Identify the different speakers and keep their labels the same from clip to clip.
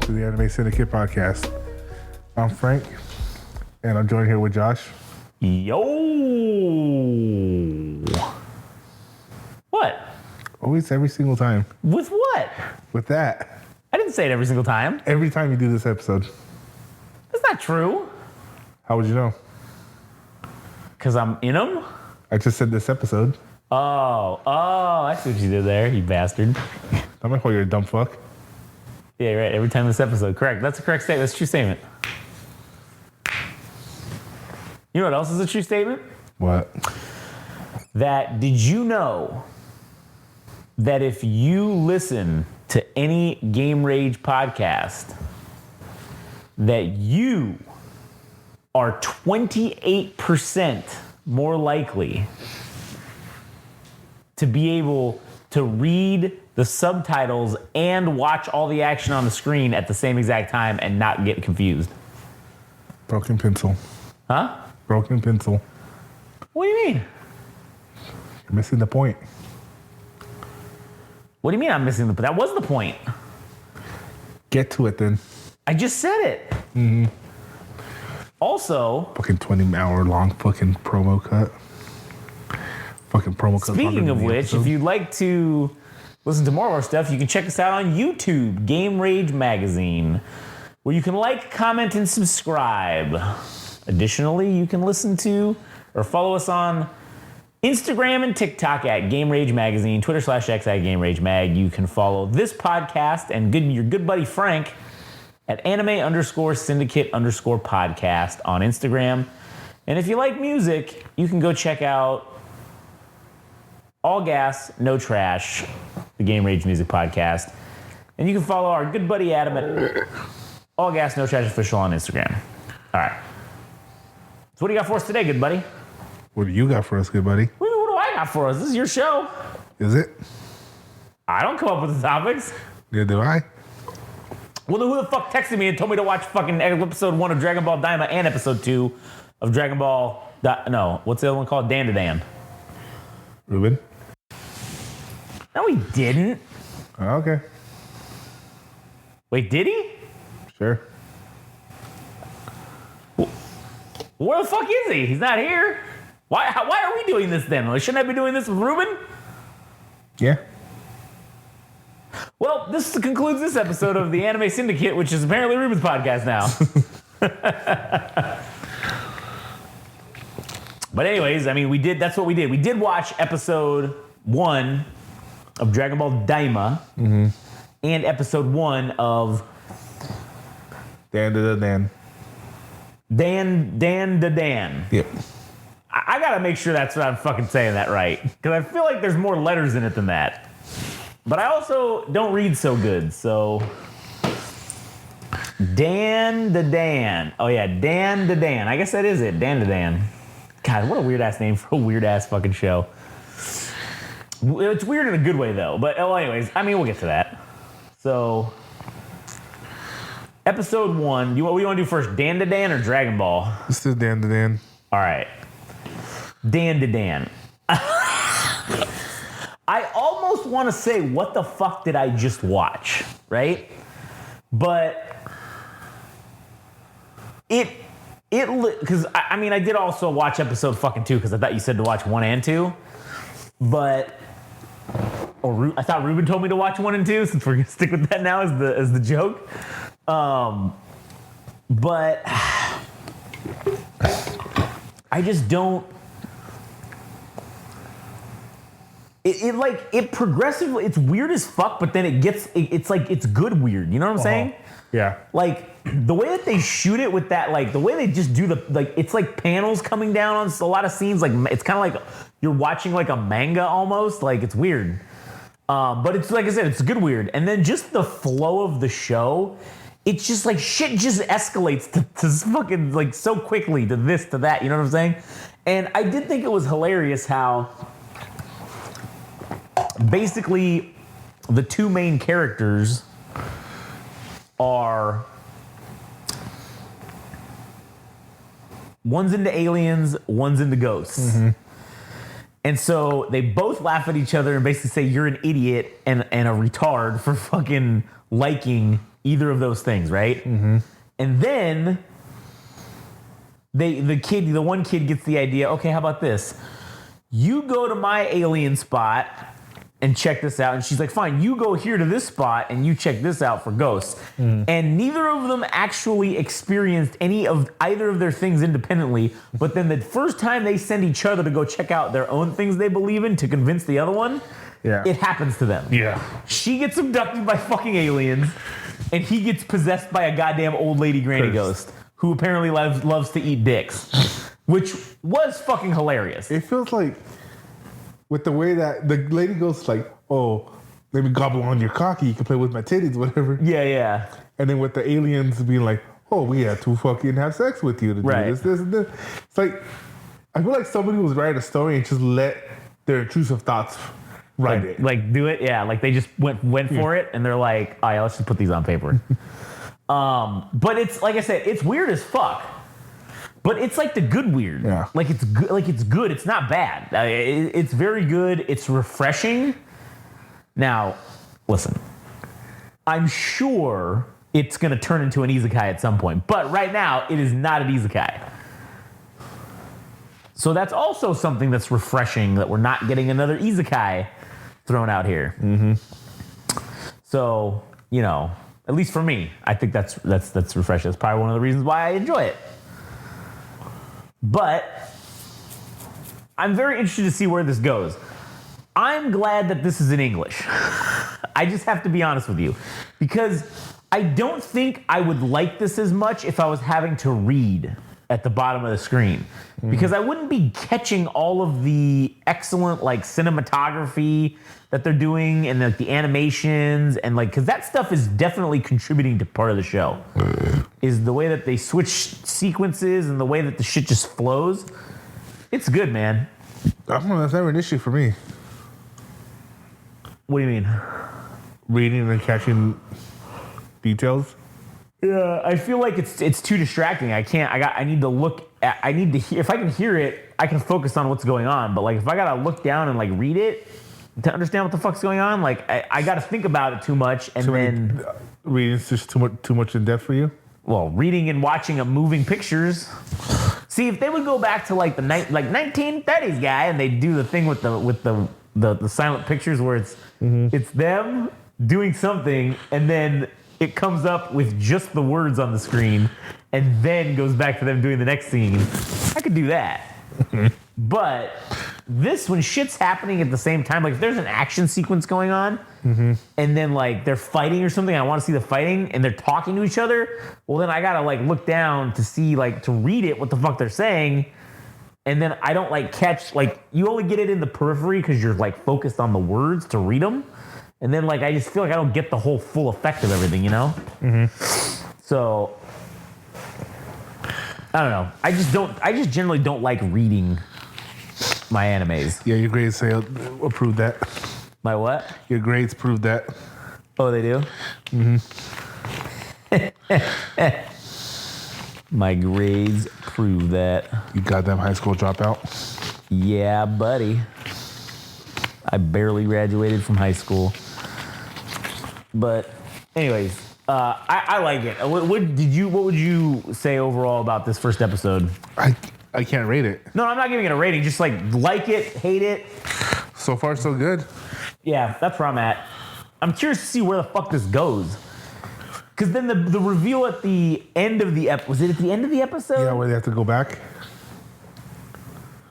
Speaker 1: to the Anime Syndicate podcast. I'm Frank, and I'm joined here with Josh.
Speaker 2: Yo! What?
Speaker 1: Always, every single time.
Speaker 2: With what?
Speaker 1: With that.
Speaker 2: I didn't say it every single time.
Speaker 1: Every time you do this episode.
Speaker 2: That's not true.
Speaker 1: How would you know?
Speaker 2: Because I'm in them?
Speaker 1: I just said this episode.
Speaker 2: Oh, I see what you did there, you bastard.
Speaker 1: I'm gonna call you a dumb fuck.
Speaker 2: Yeah, you're right. Every time this episode. Correct. That's a correct statement. That's a true statement. You know what else is a true statement?
Speaker 1: What?
Speaker 2: That did you know that if you listen to any Game Rage podcast, that you are 28% more likely to be able to read the subtitles and watch all the action on the screen at the same exact time and not get confused?
Speaker 1: Broken pencil.
Speaker 2: Huh?
Speaker 1: Broken pencil.
Speaker 2: What do you mean?
Speaker 1: You're missing the point.
Speaker 2: What do you mean I'm missing the... That was the point.
Speaker 1: Get to it then.
Speaker 2: I just said it.
Speaker 1: Mm-hmm.
Speaker 2: Also...
Speaker 1: Fucking 20-hour long fucking promo cut. Fucking promo cut.
Speaker 2: Speaking of which, if you'd like to listen to more of our stuff, you can check us out on YouTube, Game Rage Magazine, where you can like, comment, and subscribe. Additionally, you can listen to or follow us on Instagram and TikTok at Game Rage Magazine, Twitter/X at Game Rage Mag. You can follow this podcast and your good buddy Frank at anime_syndicate_podcast on Instagram. And if you like music, you can go check out All Gas, No Trash, the Game Rage Music Podcast. And you can follow our good buddy Adam at All Gas, No Trash Official on Instagram. All right. So what do you got for us today, good buddy?
Speaker 1: What do you got for us, good buddy?
Speaker 2: What do I got for us? This is your show.
Speaker 1: Is it?
Speaker 2: I don't come up with the topics.
Speaker 1: Neither do I.
Speaker 2: Well, then who the fuck texted me and told me to watch fucking episode 1 of DragonBall Daima and episode 2 of DragonBall... No, what's the other one called? DanDaDan.
Speaker 1: Ruben?
Speaker 2: No, he didn't.
Speaker 1: Oh, okay.
Speaker 2: Wait, did he?
Speaker 1: Sure.
Speaker 2: Where the fuck is he? He's not here. Why are we doing this then? Shouldn't I be doing this with Ruben?
Speaker 1: Yeah.
Speaker 2: Well, this concludes this episode of the Anime Syndicate, which is apparently Ruben's podcast now. But anyways, I mean, that's what we did. We did watch episode 1 of DragonBall Daima and episode 1 of
Speaker 1: DanDaDan.
Speaker 2: DanDaDan.
Speaker 1: Yep.
Speaker 2: I gotta make sure that's what I'm fucking saying that right. Because I feel like there's more letters in it than that. But I also don't read so good, so... DanDaDan. Oh yeah, DanDaDan. I guess that is it, DanDaDan. God, what a weird-ass name for a weird-ass fucking show. It's weird in a good way, though. But anyways, I mean, we'll get to that. So... Episode 1, what do you want to do first, DanDaDan or Dragon Ball?
Speaker 1: This is DanDaDan.
Speaker 2: All right. DanDaDan. I almost want to say, what the fuck did I just watch, right? But because I mean, I did also watch episode fucking 2 because I thought you said to watch 1 and 2, but I thought Ruben told me to watch 1 and 2, since we're gonna stick with that now as the joke. But I just don't. It progressively, it's weird as fuck, but then it's like, it's good weird. You know what I'm saying?
Speaker 1: Yeah.
Speaker 2: Like, the way that they shoot it with that, like, the way they just do it's like panels coming down on a lot of scenes. Like, it's kind of like you're watching like a manga almost. Like, it's weird. But it's, like I said, it's good weird. And then just the flow of the show, it's just like shit just escalates to fucking like so quickly to this, to that. You know what I'm saying? And I did think it was hilarious how basically the two main characters are, one's into aliens, one's into ghosts. Mm-hmm. And so they both laugh at each other and basically say you're an idiot and a retard for fucking liking either of those things, right? Mm-hmm. And then the one kid gets the idea, okay, how about this? You go to my alien spot and check this out. And she's like, fine, you go here to this spot and you check this out for ghosts. And neither of them actually experienced any of either of their things independently. But then the first time they send each other to go check out their own things they believe in to convince the other one, it happens to them.
Speaker 1: Yeah.
Speaker 2: She gets abducted by fucking aliens and he gets possessed by a goddamn old lady granny ghost who apparently loves to eat dicks, which was fucking hilarious.
Speaker 1: It feels like, with the way that the lady goes like, oh, let me gobble on your cocky, you can play with my titties, whatever.
Speaker 2: Yeah.
Speaker 1: And then with the aliens being like, oh, we had to fucking have sex with you to do this, and this. It's like, I feel like somebody was writing a story and just let their intrusive thoughts write it.
Speaker 2: Like do it, yeah. Like they just went for it and they're like, all right, let's just put these on paper. But it's, like I said, it's weird as fuck. But it's like the good weird.
Speaker 1: Yeah.
Speaker 2: Like it's good. Like it's good. It's not bad. It's very good. It's refreshing. Now, listen. I'm sure it's going to turn into an isekai at some point. But right now, it is not an isekai. So that's also something that's refreshing, that we're not getting another isekai thrown out here. Mm-hmm. So, you know, at least for me, I think that's refreshing. That's probably one of the reasons why I enjoy it. But I'm very interested to see where this goes. I'm glad that this is in English. I just have to be honest with you. Because I don't think I would like this as much if I was having to read at the bottom of the screen. Because I wouldn't be catching all of the excellent like cinematography that they're doing and like the animations and like, because that stuff is definitely contributing to part of the show. Is the way that they switch sequences and the way that the shit just flows. It's good, man.
Speaker 1: I don't know, that's never an issue for me.
Speaker 2: What do you mean?
Speaker 1: Reading and catching details.
Speaker 2: Yeah, I feel like it's too distracting. I need to look at, I need to hear, if I can hear it, I can focus on what's going on. But like if I gotta look down and like read it to understand what the fuck's going on, like I gotta think about it too much and then
Speaker 1: reading's just too much in depth for you?
Speaker 2: Well, reading and watching a moving pictures. See, if they would go back to like the 1930s guy and they do the thing with the silent pictures where it's them doing something and then it comes up with just the words on the screen and then goes back to them doing the next scene. I could do that. But this, when shit's happening at the same time, like if there's an action sequence going on and then like they're fighting or something, I want to see the fighting and they're talking to each other, well then I gotta like look down to see, like to read it, what the fuck they're saying. And then I don't like catch, like you only get it in the periphery because you're like focused on the words to read them. And then like I just feel like I don't get the whole full effect of everything, you know? So I don't know. I just generally don't like reading my animes.
Speaker 1: Yeah, your grades say approve that.
Speaker 2: My what?
Speaker 1: Your grades prove that.
Speaker 2: Oh, they do? My grades prove that.
Speaker 1: You goddamn high school dropout.
Speaker 2: Yeah, buddy. I barely graduated from high school. But anyways, I like it. What would you say overall about this first episode?
Speaker 1: I can't rate it.
Speaker 2: No, I'm not giving it a rating. Just like it, hate it.
Speaker 1: So far, so good.
Speaker 2: Yeah, that's where I'm at. I'm curious to see where the fuck this goes. Because then the reveal at the end of the episode, was it at the end of the episode?
Speaker 1: Yeah, where they have to go back.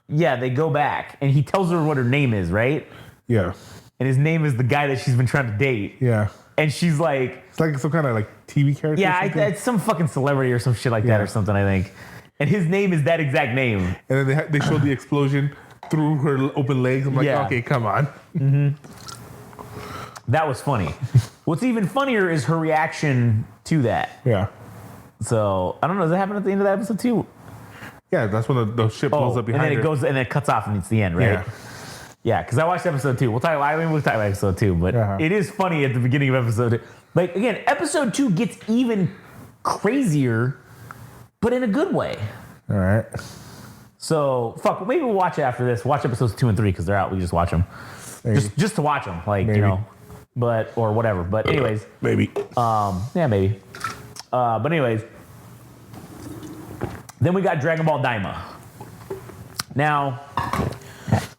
Speaker 2: Yeah, they go back, and he tells her what her name is, right?
Speaker 1: Yeah.
Speaker 2: And his name is the guy that she's been trying to date.
Speaker 1: Yeah.
Speaker 2: And she's like...
Speaker 1: It's like some kind of like TV character.
Speaker 2: Yeah, it's some fucking celebrity or some shit like that or something, I think. And his name is that exact name.
Speaker 1: And then they show the explosion through her open legs. I'm like, okay, come on.
Speaker 2: That was funny. What's even funnier is her reaction to that.
Speaker 1: Yeah.
Speaker 2: So, I don't know, does that happen at the end of that episode too?
Speaker 1: Yeah, that's when the ship blows up behind her.
Speaker 2: And then it goes, and then it cuts off and it's the end, right? Yeah, because I watched episode 2. We'll talk about episode 2, but it is funny at the beginning of episode 2. Like, again, episode 2 gets even crazier, but in a good way.
Speaker 1: All right.
Speaker 2: So, maybe we'll watch it after this. Watch episodes 2 and 3 because they're out. We just watch them. Just to watch them. Like, you know. or whatever. But anyways,
Speaker 1: Maybe.
Speaker 2: yeah, maybe. But anyways, then we got Dragon Ball Daima. Now,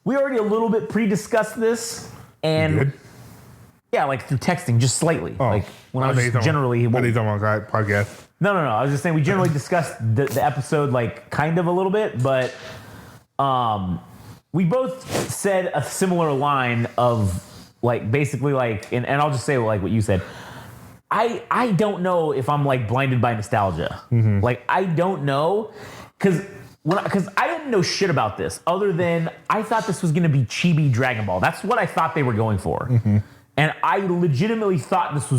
Speaker 2: we already a little bit pre-discussed this, and yeah, like through texting, just slightly. Like when I was generally.
Speaker 1: What are you talking about, podcast?
Speaker 2: No. I was just saying we generally discussed the episode like kind of a little bit, but we both said a similar line of like basically like, and I'll just say like what you said. I don't know if I'm like blinded by nostalgia. Mm-hmm. Like I don't know because I didn't know shit about this other than I thought this was going to be chibi Dragon Ball. That's what I thought they were going for. Mm-hmm. And I legitimately thought this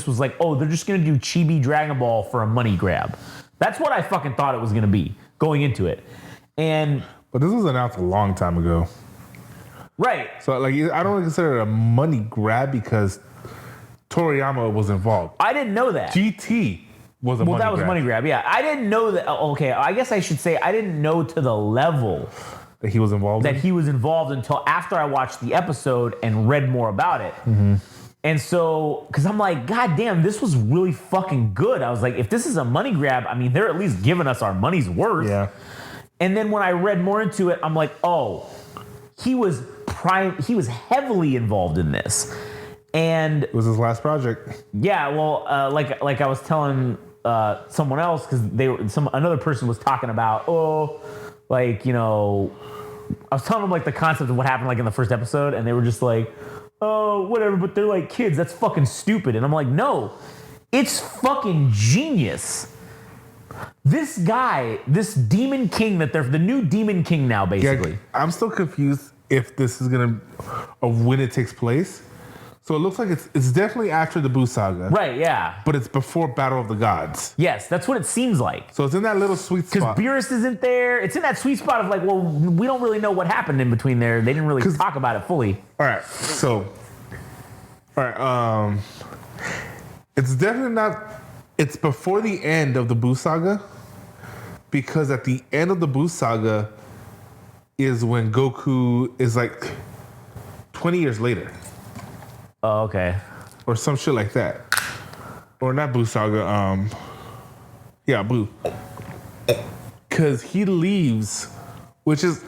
Speaker 2: was like, oh, they're just going to do chibi Dragon Ball for a money grab. That's what I fucking thought it was going to be going into it.
Speaker 1: But this was announced a long time ago.
Speaker 2: Right.
Speaker 1: So like I don't consider it a money grab because Toriyama was involved.
Speaker 2: I didn't know that.
Speaker 1: GT was a money grab. Well, that was a
Speaker 2: money grab, yeah. I didn't know that. Okay, I guess I should say I didn't know to the level
Speaker 1: that he was involved
Speaker 2: he was involved until after I watched the episode and read more about it. Mm-hmm. And so, because I'm like, God damn, this was really fucking good. I was like, if this is a money grab, I mean, they're at least giving us our money's worth.
Speaker 1: Yeah.
Speaker 2: And then when I read more into it, I'm like, oh, he was heavily involved in this. And
Speaker 1: it was his last project.
Speaker 2: Yeah, well, like I was telling someone else because another person was talking about like, you know, I was telling them like the concept of what happened like in the first episode, and they were just like, oh, whatever, but they're like kids. That's fucking stupid. And I'm like, no, it's fucking genius. This guy, this Demon King that they're the new Demon King now, basically.
Speaker 1: Yeah, I'm still confused if this is gonna when it takes place. So it looks like it's definitely after the Buu saga.
Speaker 2: Right, yeah.
Speaker 1: But it's before Battle of the Gods.
Speaker 2: Yes, that's what it seems like.
Speaker 1: So it's in that little sweet spot.
Speaker 2: Because Beerus isn't there. It's in that sweet spot of like, well, we don't really know what happened in between there. They didn't really talk about it fully.
Speaker 1: All right, so... All right, it's definitely not... It's before the end of the Buu saga. Because at the end of the Buu saga is when Goku is like 20 years later.
Speaker 2: Oh, okay.
Speaker 1: Or some shit like that. Or not Buu saga, yeah, Buu. Because he leaves, which is...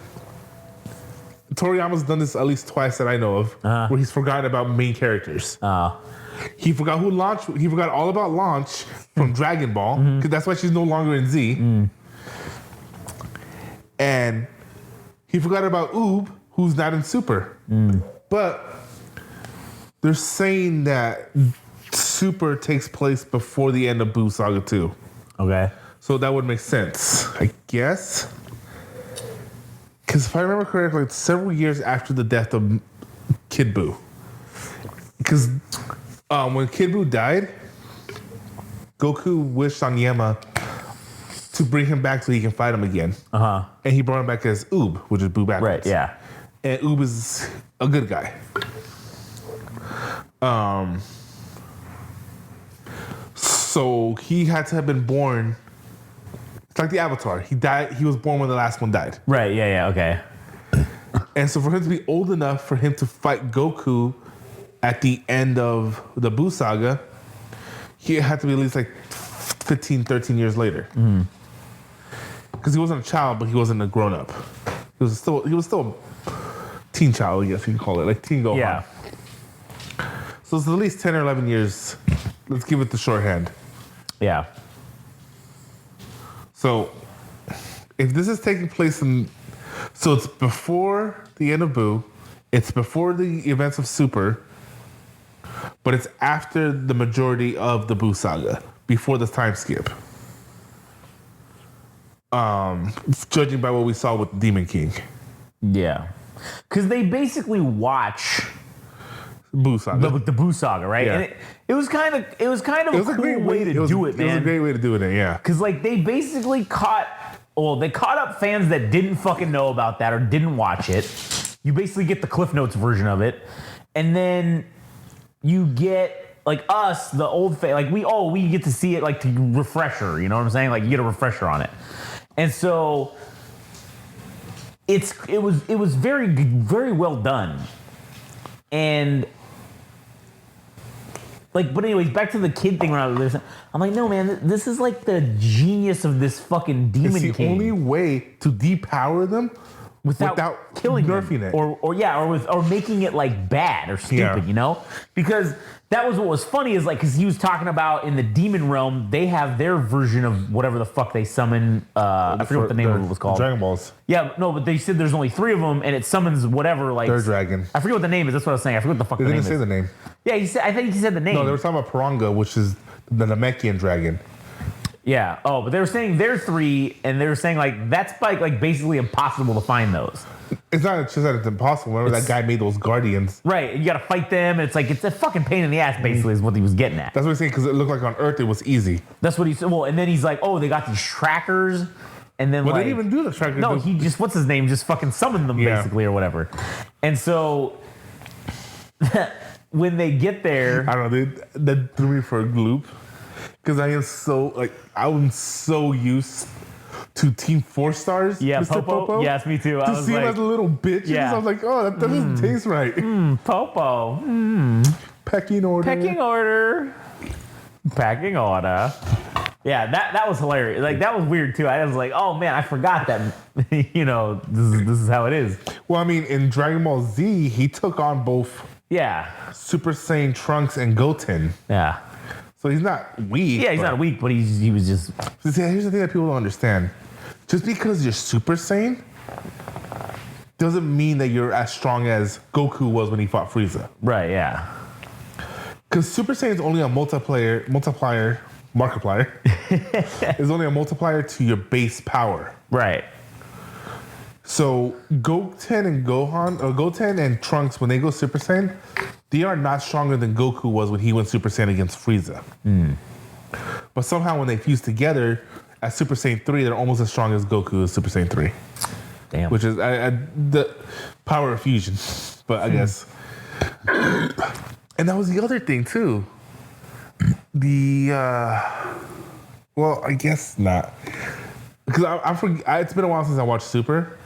Speaker 1: Toriyama's done this at least twice that I know of, where he's forgotten about main characters. He forgot who launched. He forgot all about Launch from Dragon Ball, because that's why she's no longer in Z. And he forgot about Oob, who's not in Super. But they're saying that Super takes place before the end of Buu Saga 2.
Speaker 2: Okay.
Speaker 1: So that would make sense, I guess. Because if I remember correctly, it's several years after the death of Kid Buu. Because when Kid Buu died, Goku wished on Yama to bring him back so he can fight him again. And he brought him back as Oob, which is Buu backwards.
Speaker 2: Right, yeah.
Speaker 1: And Oob is a good guy. So he had to have been born... It's like the Avatar. He died. He was born when the last one died.
Speaker 2: Right. Yeah. Okay.
Speaker 1: And so for him to be old enough for him to fight Goku at the end of the Buu saga, he had to be at least like 15, 13 years later. Because he wasn't a child, but he wasn't a grown up. He was still a teen child, I guess you can call it, like teen Gohan.
Speaker 2: Yeah.
Speaker 1: So it's at least 10 or 11 years. Let's give it the shorthand.
Speaker 2: Yeah.
Speaker 1: So, if this is taking place so it's before the end of Buu, it's before the events of Super, but it's after the majority of the Buu saga, before the time skip. Judging by what we saw with Demon King.
Speaker 2: Yeah. Because they basically watch
Speaker 1: Buu saga.
Speaker 2: The Buu saga, right?
Speaker 1: Yeah.
Speaker 2: And it was kind of a cool way to do it, man.
Speaker 1: It was a great way to do it, yeah.
Speaker 2: Because like they basically caught up fans that didn't fucking know about that or didn't watch it. You basically get the Cliff Notes version of it, and then you get like us, the old fan, like we get to see it like to refresher. You know what I'm saying? Like you get a refresher on it, and so it was very very well done, and but anyways, back to the kid thing. I'm like, no, man, this is like the genius of this fucking Demon
Speaker 1: It's the
Speaker 2: King.
Speaker 1: only way to depower them without
Speaker 2: killing
Speaker 1: nerfing
Speaker 2: them.
Speaker 1: it.
Speaker 2: Or making it like bad or stupid, you know? Because that was what was funny is like, because he was talking about in the demon realm, they have their version of whatever the fuck they summon. I forget what the name of it was called.
Speaker 1: Dragon Balls.
Speaker 2: Yeah, no, but they said there's only 3 of them, and it summons whatever, like...
Speaker 1: Their dragon.
Speaker 2: I forget what the name is. That's what I was saying. I forget what the fuck the name is.
Speaker 1: They didn't say the name.
Speaker 2: Yeah, I think he said the name.
Speaker 1: No, they were talking about Piranga, which is the Namekian dragon.
Speaker 2: Yeah. Oh, but they were saying they're 3, and they were saying, like, that's, like basically impossible to find those.
Speaker 1: It's not just that it's impossible. Remember that guy made those guardians.
Speaker 2: Right. You got to fight them. It's like, it's a fucking pain in the ass, basically, is what he was getting at.
Speaker 1: That's what he's saying, because it looked like on Earth it was easy.
Speaker 2: That's what he said. Well, and then he's like, oh, they got these trackers. And then,
Speaker 1: Well,
Speaker 2: like...
Speaker 1: they didn't even do the trackers.
Speaker 2: No, he just, what's his name? Just fucking summoned them, basically, or whatever. And so... when they get there...
Speaker 1: I don't know. That threw me for a loop. Because I'm so used to Team 4 Stars.
Speaker 2: Yeah,
Speaker 1: Mr.
Speaker 2: Popo. Yes, me too.
Speaker 1: To see him as a little bitch.
Speaker 2: Yeah.
Speaker 1: I was like, oh, that doesn't taste right.
Speaker 2: Popo.
Speaker 1: Pecking order.
Speaker 2: Pecking order. Packing order. Yeah, that was hilarious. Like, that was weird, too. I was like, oh, man, I forgot that, this is how it is.
Speaker 1: Well, I mean, in Dragon Ball Z, he took on both Super Saiyan Trunks and Goten.
Speaker 2: Yeah.
Speaker 1: So he's not weak.
Speaker 2: Yeah, he's not weak, but he was just...
Speaker 1: See, here's the thing that people don't understand. Just because you're Super Saiyan doesn't mean that you're as strong as Goku was when he fought Frieza.
Speaker 2: Right, yeah.
Speaker 1: Because Super Saiyan is only a multiplier. Is only a multiplier to your base power.
Speaker 2: Right.
Speaker 1: So Goten and Trunks, when they go Super Saiyan, they are not stronger than Goku was when he went Super Saiyan against Frieza. But somehow when they fuse together at Super Saiyan 3, they're almost as strong as Goku as Super Saiyan 3.
Speaker 2: Damn.
Speaker 1: Which is the power of fusion. But I guess. And that was the other thing too. Well, I guess not. Because it's been a while since I watched Super.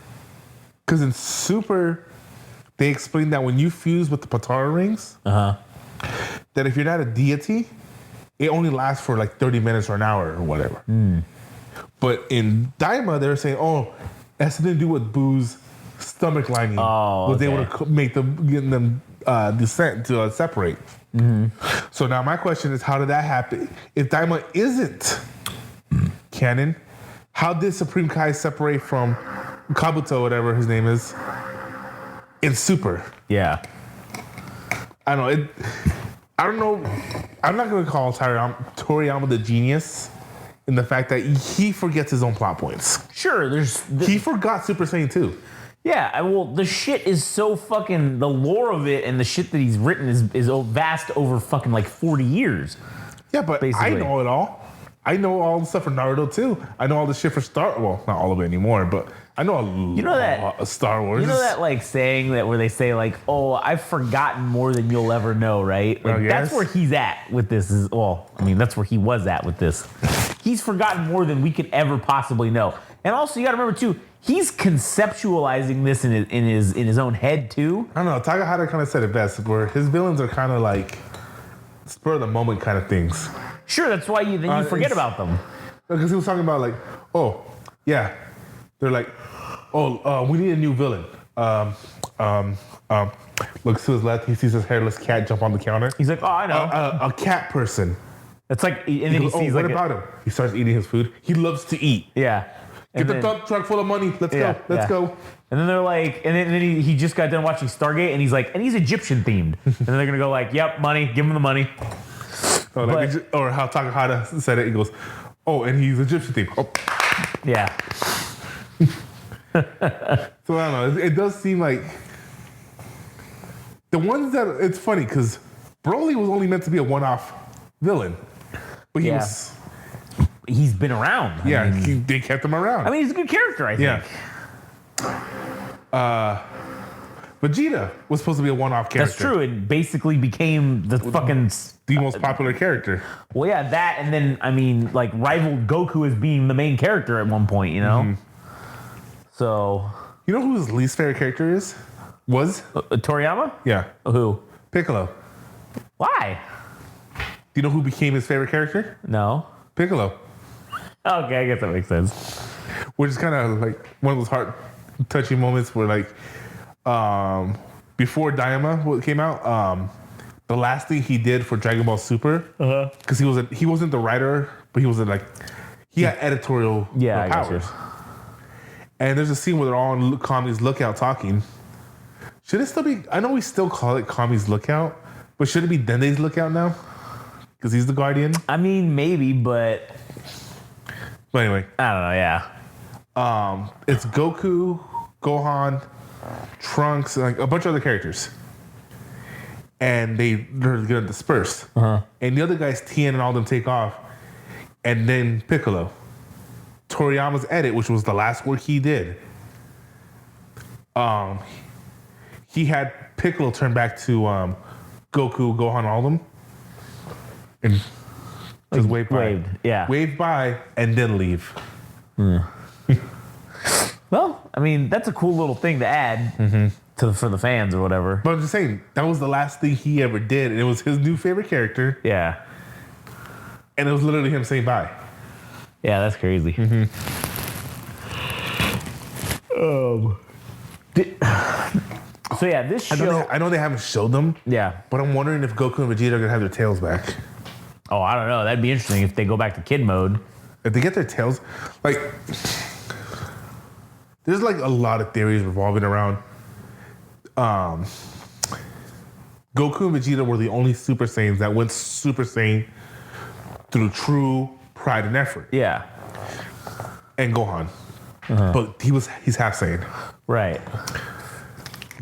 Speaker 1: Because in Super, they explained that when you fuse with the Patara rings, that if you're not a deity, it only lasts for like 30 minutes or an hour or whatever. But in Daima, they were saying, oh, it has something to do with Boo's stomach lining.
Speaker 2: Oh,
Speaker 1: was able to make them, getting them descent to separate. So now my question is, how did that happen? If Daima isn't canon, how did Supreme Kai separate from Kabuto, whatever his name is, in Super?
Speaker 2: Yeah.
Speaker 1: I don't know. I'm not going to call Toriyama the genius in the fact that he forgets his own plot points.
Speaker 2: Sure,
Speaker 1: He forgot Super Saiyan 2.
Speaker 2: Yeah, well, the shit is so fucking... The lore of it and the shit that he's written is vast over fucking like 40 years.
Speaker 1: Yeah, but basically. I know it all. I know all the stuff for Naruto too. I know all the shit for well, not all of it anymore, but I know a lot of Star Wars.
Speaker 2: You know that like saying that where they say like, oh, I've forgotten more than you'll ever know, right? Like, that's where he's at with this. That's where he was at with this. He's forgotten more than we could ever possibly know. And also, you got to remember too, he's conceptualizing this in his own head too.
Speaker 1: I don't know. Takahata kind of said it best, where his villains are kind of like spur of the moment kind of things.
Speaker 2: Sure, that's why you forget about them.
Speaker 1: Because he was talking about like, oh, yeah. They're like, oh, we need a new villain. Looks to his left, he sees his hairless cat jump on the counter.
Speaker 2: He's like, oh, I know.
Speaker 1: A cat person.
Speaker 2: It's like, and then he sees
Speaker 1: what about him? He starts eating his food. He loves to eat.
Speaker 2: Yeah.
Speaker 1: Get the dump truck full of money. Let's go.
Speaker 2: And then they're like, and then he just got done watching Stargate, and he's like, and he's Egyptian themed. And then they're gonna go like, yep, money, give him the money.
Speaker 1: Or how Takahata said it, he goes, oh, and he's Egyptian themed. Oh.
Speaker 2: Yeah.
Speaker 1: So I don't know. It does seem like the ones that it's funny because Broly was only meant to be a one-off villain, but
Speaker 2: he's been around.
Speaker 1: They kept him around.
Speaker 2: I mean, he's a good character, I think.
Speaker 1: Yeah. Vegeta was supposed to be a one-off character.
Speaker 2: That's true. It basically became the
Speaker 1: most popular character.
Speaker 2: Well, yeah, that, and then I mean, like rivaled Goku as being the main character at one point. You know. So.
Speaker 1: You know who his least favorite character was?
Speaker 2: Toriyama?
Speaker 1: Yeah.
Speaker 2: Who?
Speaker 1: Piccolo.
Speaker 2: Why?
Speaker 1: you know who became his favorite character?
Speaker 2: No.
Speaker 1: Piccolo.
Speaker 2: Okay, I guess that makes sense.
Speaker 1: Which is kind of like one of those heart touching moments where like before Daima came out, the last thing he did for Dragon Ball Super, because he wasn't the writer, but he was like he had editorial powers. And there's a scene where they're all on Kami's lookout talking. Should it still be? I know we still call it Kami's lookout, but should it be Dende's lookout now? Because he's the guardian.
Speaker 2: I mean, maybe, but
Speaker 1: anyway,
Speaker 2: I don't know. Yeah.
Speaker 1: It's Goku, Gohan, Trunks, and like a bunch of other characters, and they're gonna disperse. And the other guys, Tien and all them, take off, and then Piccolo. Toriyama's edit, which was the last work he did. He had Piccolo turn back to Goku, Gohan, all of them, and just wave by, and then leave.
Speaker 2: Well, I mean, that's a cool little thing to add for the fans or whatever.
Speaker 1: But I'm just saying, that was the last thing he ever did, and it was his new favorite character.
Speaker 2: Yeah.
Speaker 1: And it was literally him saying bye.
Speaker 2: Yeah, that's crazy. So yeah, this show.
Speaker 1: I know they haven't showed them.
Speaker 2: Yeah.
Speaker 1: But I'm wondering if Goku and Vegeta are gonna have their tails back.
Speaker 2: Oh, I don't know. That'd be interesting if they go back to kid mode.
Speaker 1: If they get their tails, like, there's like a lot of theories revolving around. Goku and Vegeta were the only Super Saiyans that went Super Saiyan through true pride and effort.
Speaker 2: Yeah.
Speaker 1: And Gohan. But he's half Saiyan.
Speaker 2: Right.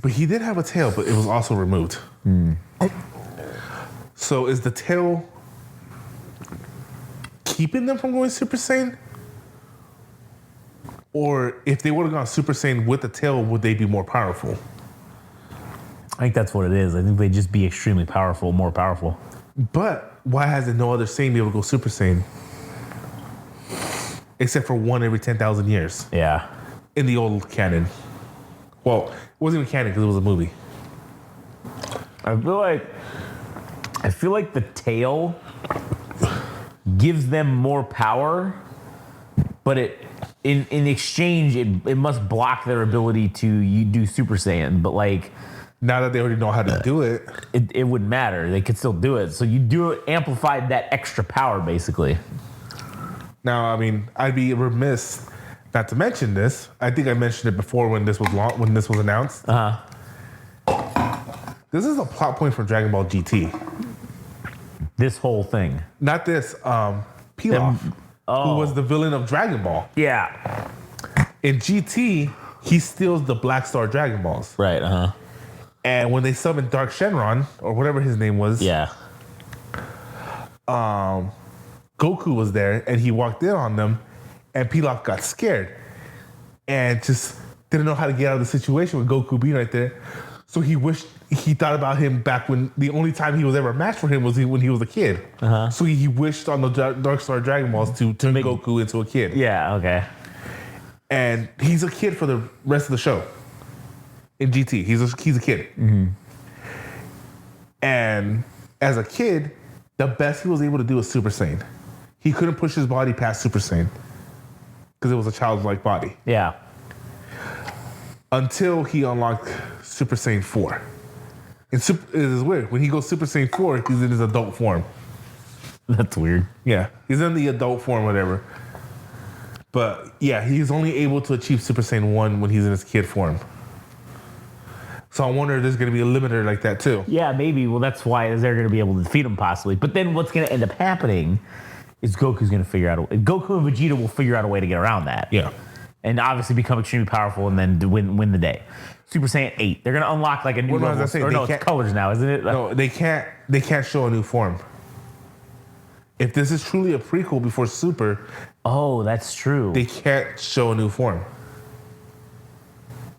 Speaker 1: But he did have a tail, but it was also removed. So is the tail keeping them from going Super Saiyan? Or if they would have gone Super Saiyan with the tail, would they be more powerful?
Speaker 2: I think that's what it is. I think they'd just be extremely powerful, more powerful.
Speaker 1: But why hasn't no other Saiyan been able to go Super Saiyan? Except for one every 10,000 years.
Speaker 2: Yeah.
Speaker 1: In the old canon. Well, it wasn't even canon because it was a movie.
Speaker 2: I feel like the tail gives them more power, but in exchange it must block their ability to do Super Saiyan. But like,
Speaker 1: now that they already know how to do it,
Speaker 2: it wouldn't matter. They could still do it. So you do it, amplified that extra power, basically.
Speaker 1: Now, I mean, I'd be remiss not to mention this. I think I mentioned it before when this was announced. This is a plot point from Dragon Ball GT.
Speaker 2: This whole thing.
Speaker 1: Not this. Pilaf, who was the villain of Dragon Ball.
Speaker 2: Yeah.
Speaker 1: In GT, he steals the Black Star Dragon Balls.
Speaker 2: Right.
Speaker 1: And when they summoned Dark Shenron, or whatever his name was, Goku was there, and he walked in on them, and Pilaf got scared and just didn't know how to get out of the situation with Goku being right there. So he thought about him back when the only time he was ever a match for him was when he was a kid. So he wished on the Dark Star Dragon Balls to turn Goku into a kid.
Speaker 2: Yeah, okay.
Speaker 1: And he's a kid for the rest of the show. In GT, he's a kid. And as a kid, the best he was able to do was Super Saiyan. He couldn't push his body past Super Saiyan because it was a childlike body.
Speaker 2: Yeah.
Speaker 1: Until he unlocked Super Saiyan 4. It is weird. When he goes Super Saiyan 4, he's in his adult form.
Speaker 2: That's weird.
Speaker 1: Yeah. He's in the adult form, whatever. But yeah, he's only able to achieve Super Saiyan 1 when he's in his kid form. So I wonder if there's going to be a limiter like that too.
Speaker 2: Yeah, maybe. Well, that's why they're going to be able to defeat him possibly. But then what's going to end up happening is Goku and Vegeta will figure out a way to get around that.
Speaker 1: Yeah.
Speaker 2: And obviously become extremely powerful and then win the day. Super Saiyan 8. They're going to unlock like a new level. It's colors now, isn't it?
Speaker 1: No, they can't show a new form. If this is truly a prequel before Super...
Speaker 2: Oh, that's true.
Speaker 1: They can't show a new form.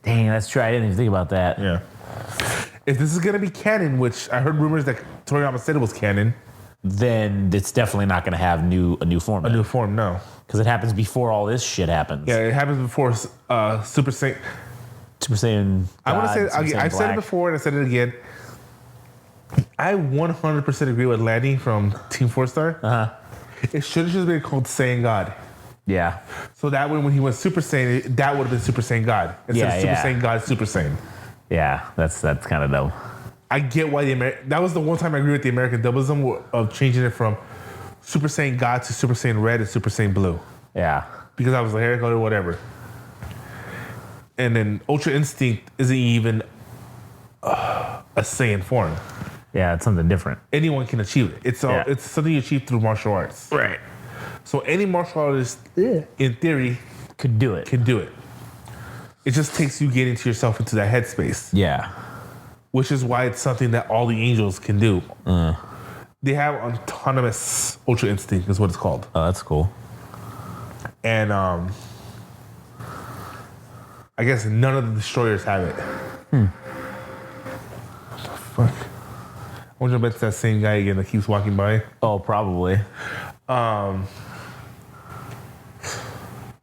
Speaker 2: Dang, that's true. I didn't even think about that.
Speaker 1: Yeah. If this is going to be canon, which I heard rumors that Toriyama said it was canon...
Speaker 2: Then it's definitely not going to have a new form.
Speaker 1: A new form, no.
Speaker 2: Because it happens before all this shit happens.
Speaker 1: Yeah, it happens before Super Saiyan...
Speaker 2: Super Saiyan...
Speaker 1: I want to say... I've said it before and I said it again. I 100% agree with Lanny from Team 4-Star. It should have just been called Saiyan God.
Speaker 2: Yeah.
Speaker 1: So that when he went Super Saiyan, that would have been Super Saiyan God. Instead of Super Saiyan God, Super Saiyan.
Speaker 2: Yeah, that's kind of dumb.
Speaker 1: I get why that was the one time I agree with the American dubism of changing it from Super Saiyan God to Super Saiyan Red and Super Saiyan Blue.
Speaker 2: Yeah.
Speaker 1: Because I was like, here, or whatever. And then Ultra Instinct isn't even a Saiyan form.
Speaker 2: Yeah, it's something different.
Speaker 1: Anyone can achieve it. It's something you achieve through martial arts.
Speaker 2: Right.
Speaker 1: So any martial artist, in theory,
Speaker 2: Could do it.
Speaker 1: can do it. It just takes you getting to yourself into that headspace,
Speaker 2: Yeah.
Speaker 1: which is why it's something that all the angels can do. They have autonomous Ultra Instinct, is what it's called.
Speaker 2: Oh, that's cool.
Speaker 1: And I guess none of the destroyers have it. What the fuck? I wonder if it's that same guy again that keeps walking by.
Speaker 2: Oh, probably.
Speaker 1: I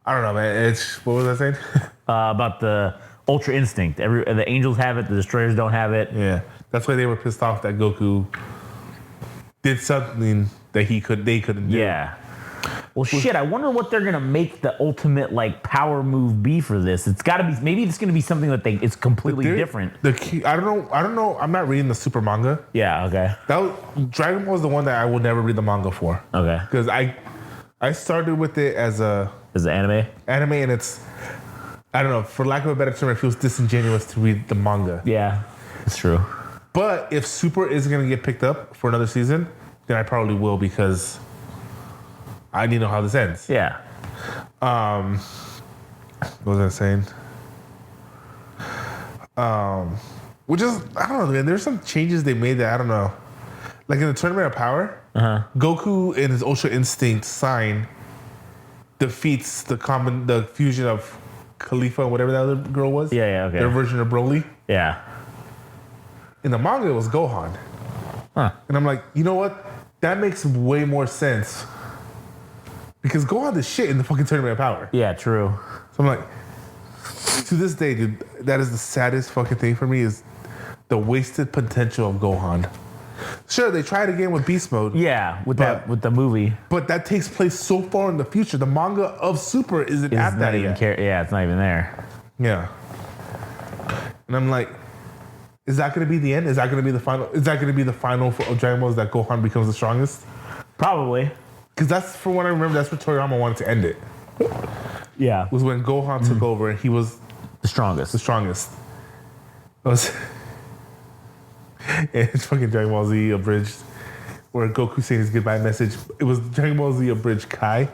Speaker 1: don't know, man. What was I saying?
Speaker 2: About the Ultra Instinct. The angels have it. The destroyers don't have it.
Speaker 1: Yeah, that's why they were pissed off that Goku did something that they couldn't do.
Speaker 2: Yeah. Well, shit. I wonder what they're gonna make the ultimate like power move be for this. It's got to be. Maybe it's gonna be something that it's completely different.
Speaker 1: I don't know. I'm not reading the Super manga.
Speaker 2: Yeah. Okay.
Speaker 1: Dragon Ball is the one that I will never read the manga for.
Speaker 2: Okay.
Speaker 1: Because I started with it as
Speaker 2: Is it anime?
Speaker 1: and it's, I don't know, for lack of a better term, it feels disingenuous to read the manga.
Speaker 2: Yeah. It's true.
Speaker 1: But if Super is going to get picked up for another season, then I probably will because I need to know how this ends.
Speaker 2: Yeah.
Speaker 1: What was I saying? Which is, I don't know, man. There's some changes they made that I don't know. Like in the Tournament of Power, Goku in his Ultra Instinct sign defeats the fusion of Khalifa, whatever that other girl was.
Speaker 2: Yeah. Okay.
Speaker 1: Their version of Broly.
Speaker 2: Yeah.
Speaker 1: In the manga, it was Gohan.
Speaker 2: Huh.
Speaker 1: And I'm like, you know what? That makes way more sense. Because Gohan is shit in the fucking Tournament of Power.
Speaker 2: Yeah. True.
Speaker 1: So I'm like, to this day, dude, that is the saddest fucking thing for me is the wasted potential of Gohan. Sure, they tried again with Beast Mode.
Speaker 2: Yeah. With the movie.
Speaker 1: But that takes place so far in the future. The manga of Super isn't at that yet.
Speaker 2: Yeah, it's not even there.
Speaker 1: Yeah. And I'm like, is that going to be the end? Is that going to be the final? Is that going to be the final of Dragon Ball? Is that Gohan becomes the strongest?
Speaker 2: Probably.
Speaker 1: Because that's, from what I remember, that's where Toriyama wanted to end it.
Speaker 2: Yeah.
Speaker 1: Was when Gohan took over and he was
Speaker 2: The strongest.
Speaker 1: the strongest. It was it's fucking Dragon Ball Z abridged, where Goku saying his goodbye message. It was Dragon Ball Z abridged Kai.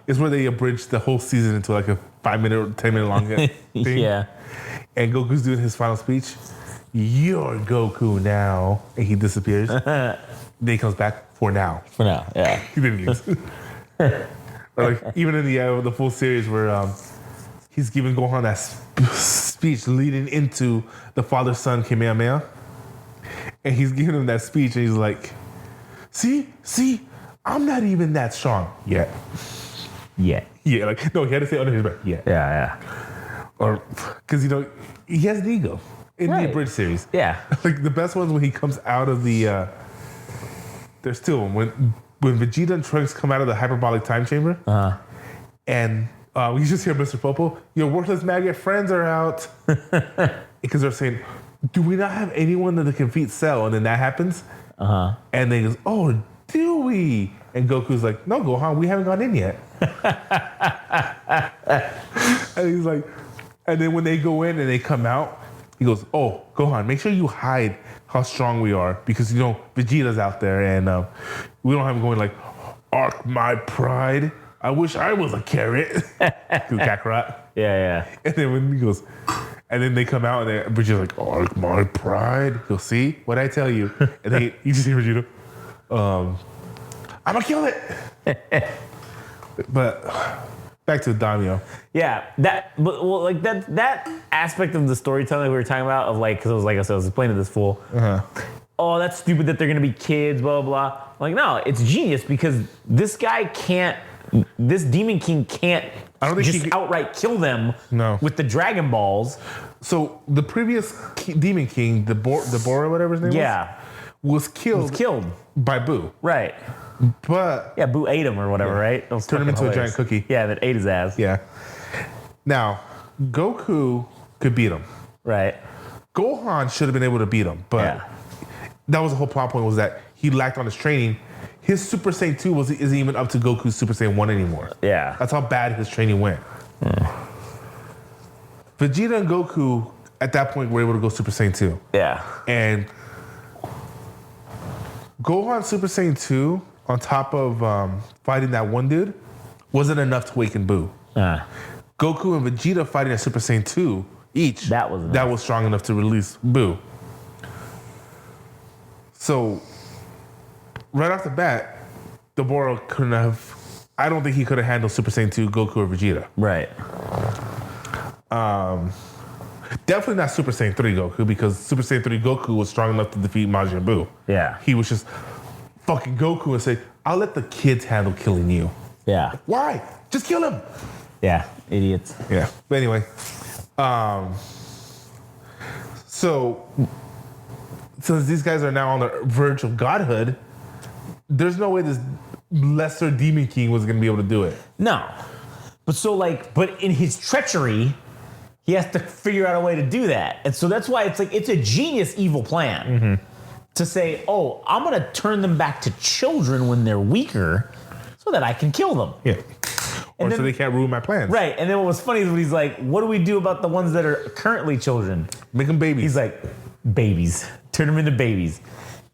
Speaker 1: It's where they abridged the whole season into like a 5-minute, 10-minute long thing.
Speaker 2: Yeah.
Speaker 1: And Goku's doing his final speech. You're Goku now, and he disappears. Then he comes back for now.
Speaker 2: For now. Yeah.
Speaker 1: He didn't use. Or like even in the full series where he's giving Gohan that speech leading into the father-son Kamehameha. And he's giving him that speech, and he's like, see, I'm not even that strong yet.
Speaker 2: Yeah.
Speaker 1: Yeah, like, no, he had to say under his breath, yeah.
Speaker 2: Yeah.
Speaker 1: Or, because, he has an ego in the abridged series.
Speaker 2: Yeah.
Speaker 1: Like, the best ones when he comes out of the, there's two of them. When Vegeta and Trunks come out of the hyperbolic time chamber, and you just hear Mr. Popo, your worthless maggot friends are out. Because they're saying, do we not have anyone that can defeat Cell? And then that happens. And they goes, oh, do we? And Goku's like, no, Gohan, we haven't gone in yet. And he's like, and then when they go in and they come out, he goes, oh, Gohan, make sure you hide how strong we are because, Vegeta's out there and we don't have him going like, arc my pride. I wish I was a carrot. Kakarot.
Speaker 2: Yeah.
Speaker 1: And then when he goes, and then they come out and Vegeta's like, arc my pride. He'll see what I tell you. And then you just hear Vegeta, I'm gonna kill it. But back to Daimyo.
Speaker 2: Yeah, that aspect of the storytelling we were talking about of like, because it was like I said, I was explaining to this fool. Oh, that's stupid that they're gonna be kids, blah blah blah. Like, no, it's genius because this Demon King can't outright kill them with the Dragon Balls.
Speaker 1: So the previous Demon King, the Bora, whatever his name was, was killed by Boo.
Speaker 2: Right.
Speaker 1: But
Speaker 2: yeah, Boo ate him or whatever, right?
Speaker 1: Turned him into a giant cookie.
Speaker 2: Yeah, that ate his ass.
Speaker 1: Yeah. Now, Goku could beat him.
Speaker 2: Right.
Speaker 1: Gohan should have been able to beat him, but that was the whole plot point, was that he lacked on his training. His Super Saiyan 2 isn't even up to Goku's Super Saiyan 1 anymore.
Speaker 2: Yeah.
Speaker 1: That's how bad his training went. Vegeta and Goku, at that point, were able to go Super Saiyan 2.
Speaker 2: Yeah.
Speaker 1: And Gohan Super Saiyan 2, on top of fighting that one dude, wasn't enough to awaken Boo. Goku and Vegeta fighting a Super Saiyan 2 each, that was strong enough to release Boo. So, right off the bat, Dabura couldn't have... I don't think he could have handled Super Saiyan 2, Goku, or Vegeta.
Speaker 2: Right.
Speaker 1: Definitely not Super Saiyan 3 Goku, because Super Saiyan 3 Goku was strong enough to defeat Majin Buu.
Speaker 2: Yeah.
Speaker 1: He was just fucking Goku and say, I'll let the kids handle killing you.
Speaker 2: Yeah.
Speaker 1: Why? Just kill him.
Speaker 2: Yeah, idiots.
Speaker 1: Yeah. But anyway, so since these guys are now on the verge of godhood, there's no way this lesser Demon King was going to be able to do it.
Speaker 2: No. But in his treachery, he has to figure out a way to do that. And so that's why it's a genius evil plan to say, oh, I'm going to turn them back to children when they're weaker so that I can kill them.
Speaker 1: Yeah. Or so they can't ruin my plans.
Speaker 2: Right. And then what was funny is when he's like, what do we do about the ones that are currently children?
Speaker 1: Make them babies.
Speaker 2: He's like, babies. Turn them into babies.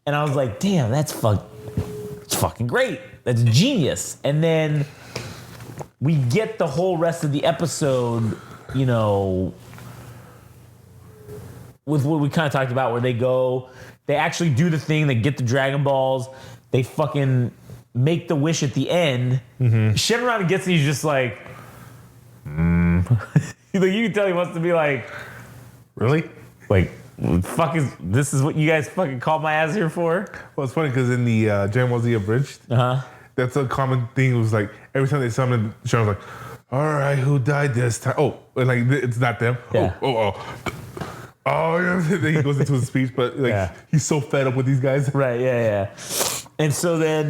Speaker 2: And I was like, damn, it's fucking great. That's genius. And then we get the whole rest of the episode, you know, with what we kind of talked about, where they actually do the thing, they get the Dragon Balls, they fucking make the wish at the end. Shenron gets it, he's just like, you can tell he wants to be like,
Speaker 1: really?
Speaker 2: Like, this is what you guys fucking called my ass here for?
Speaker 1: Well, it's funny because in the Dragon Ball Z Abridged, that's a common thing. It was like, every time they summoned, Shenron's like, all right, who died this time? Oh, and like, it's not them.
Speaker 2: Yeah.
Speaker 1: Oh, then he goes into his speech, but he's so fed up with these guys.
Speaker 2: Right, yeah. And so then,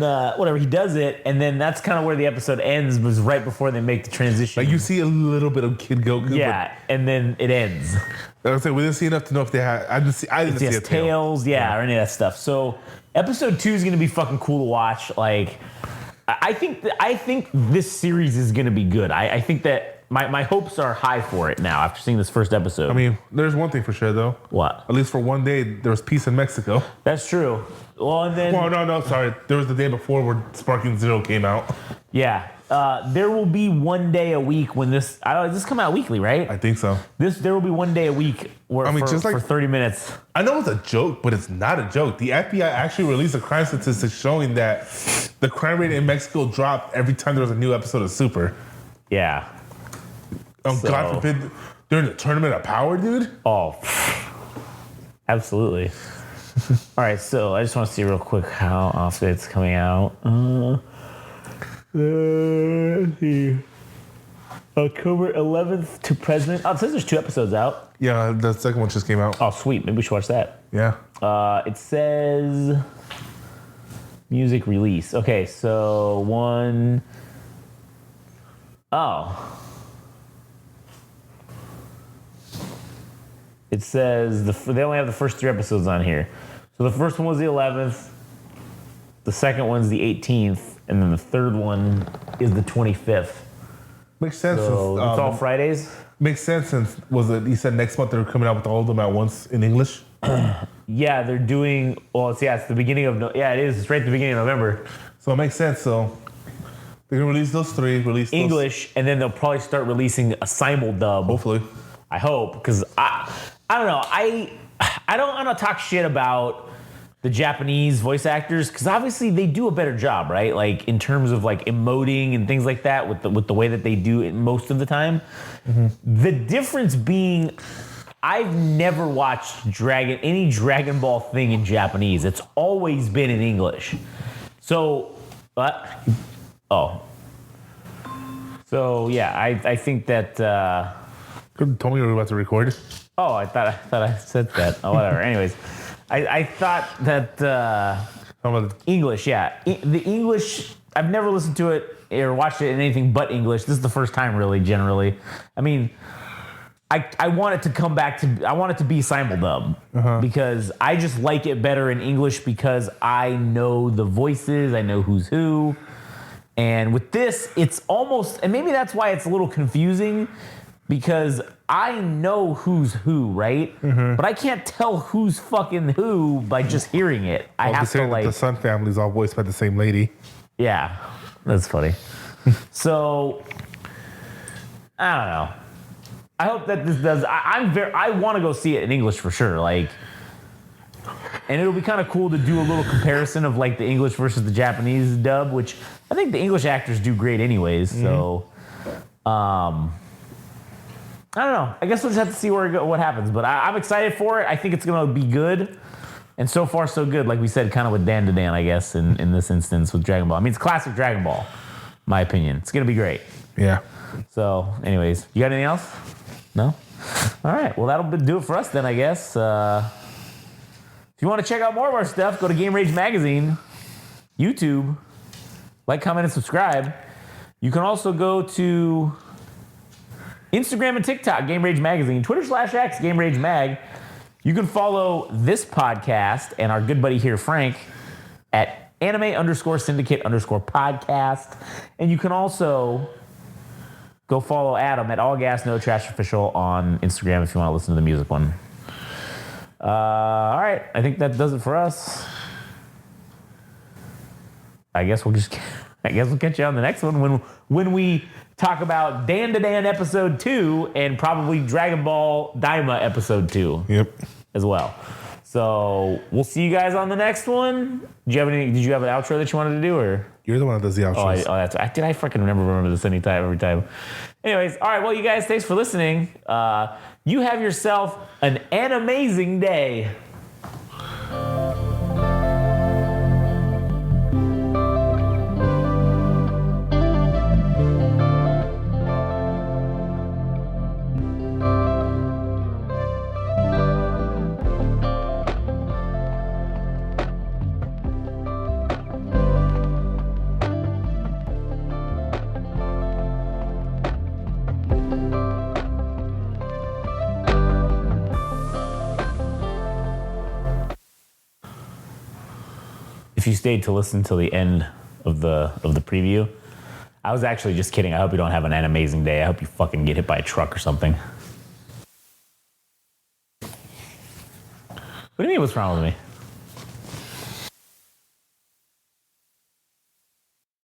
Speaker 2: he does it, and then that's kind of where the episode ends, was right before they make the transition.
Speaker 1: Like, you see a little bit of Kid Goku.
Speaker 2: Yeah, and then it ends.
Speaker 1: I was saying, we didn't see enough to know if they had... I didn't see a
Speaker 2: tails, or any of that stuff. So, episode 2 is going to be fucking cool to watch. Like, I think this series is going to be good. I think that my hopes are high for it now after seeing this first episode.
Speaker 1: I mean, there's one thing for sure, though.
Speaker 2: What?
Speaker 1: At least for one day, there was peace in Mexico.
Speaker 2: That's true. Well, and then...
Speaker 1: Well, no, sorry. There was the day before where Sparking Zero came out.
Speaker 2: Yeah. There will be one day a week when this... does this come out weekly, right?
Speaker 1: I think so.
Speaker 2: There will be one day a week for 30 minutes.
Speaker 1: I know it's a joke, but it's not a joke. The FBI actually released a crime statistic showing that the crime rate in Mexico dropped every time there was a new episode of Super.
Speaker 2: Yeah.
Speaker 1: God forbid, during the Tournament of Power, dude?
Speaker 2: Oh, absolutely. All right, so I just want to see real quick how often it's coming out. Let's see. October 11th to present. Oh, it says there's 2 episodes out.
Speaker 1: Yeah, the second one just came out.
Speaker 2: Oh, sweet. Maybe we should watch that.
Speaker 1: Yeah.
Speaker 2: It says music release. Okay, so one... Oh. It says they only have the first 3 episodes on here. So the first one was the 11th, the second one's the 18th, and then the third one is the 25th.
Speaker 1: Makes sense.
Speaker 2: So it's all Fridays?
Speaker 1: Makes sense since, you said next month they're coming out with all of them at once in English?
Speaker 2: Yeah, they're doing, it's the beginning of, it is. It's right at the beginning of November.
Speaker 1: So it makes sense. So they're going to release those 3,
Speaker 2: English, and then they'll probably start releasing a simuldub.
Speaker 1: Hopefully.
Speaker 2: I hope, because I don't know. I don't want to talk shit about the Japanese voice actors, because obviously they do a better job, right? Like in terms of like emoting and things like that with the way that they do it most of the time. The difference being, I've never watched any Dragon Ball thing in Japanese. It's always been in English. So, I think that.
Speaker 1: You told me you were about to record.
Speaker 2: Oh, I thought I said that. Oh, whatever. Anyways, I thought that English, yeah. The English, I've never listened to it or watched it in anything but English. This is the first time, really, generally. I mean, I want it to come back to, I want it to be simuldub because I just like it better in English because I know the voices, I know who's who. And with this, it's almost, and maybe that's why it's a little confusing because I know who's who, right? But I can't tell who's fucking who by just hearing it. I have to like.
Speaker 1: The Sun family's all voiced by the same lady.
Speaker 2: Yeah, that's funny. So, I don't know. I hope that this does. I want to go see it in English for sure. Like, and it'll be kind of cool to do a little comparison of like the English versus the Japanese dub, which I think the English actors do great anyways. So, I don't know. I guess we'll just have to see what happens. But I'm excited for it. I think it's going to be good. And so far, so good. Like we said, kind of with DanDaDan, I guess, in this instance with Dragon Ball. I mean, it's classic Dragon Ball, my opinion. It's going to be great.
Speaker 1: Yeah.
Speaker 2: So, anyways, you got anything else? No? All right. Well, that'll do it for us then, I guess. If you want to check out more of our stuff, go to Game Rage Magazine, YouTube, like, comment, and subscribe. You can also go to Instagram and TikTok, Game Rage Magazine, Twitter/X, Game Rage Mag. You can follow this podcast and our good buddy here, Frank, at anime_syndicate_podcast. And you can also go follow Adam at All Gas No Trash Official on Instagram if you want to listen to the music one. All right, I think that does it for us. I guess we'll catch you on the next one when we talk about DanDaDan episode 2 and probably Dragon Ball Daima episode 2.
Speaker 1: Yep.
Speaker 2: As well. So we'll see you guys on the next one. Did you have an outro that you wanted to do, or
Speaker 1: you're the one that does the outros?
Speaker 2: Did I freaking remember this every time? Anyways, all right. Well, you guys, thanks for listening. You have yourself an amazing day. If you stayed to listen till the end of the preview, I was actually just kidding. I hope you don't have an amazing day. I hope you fucking get hit by a truck or something. What do you mean, what's wrong with me?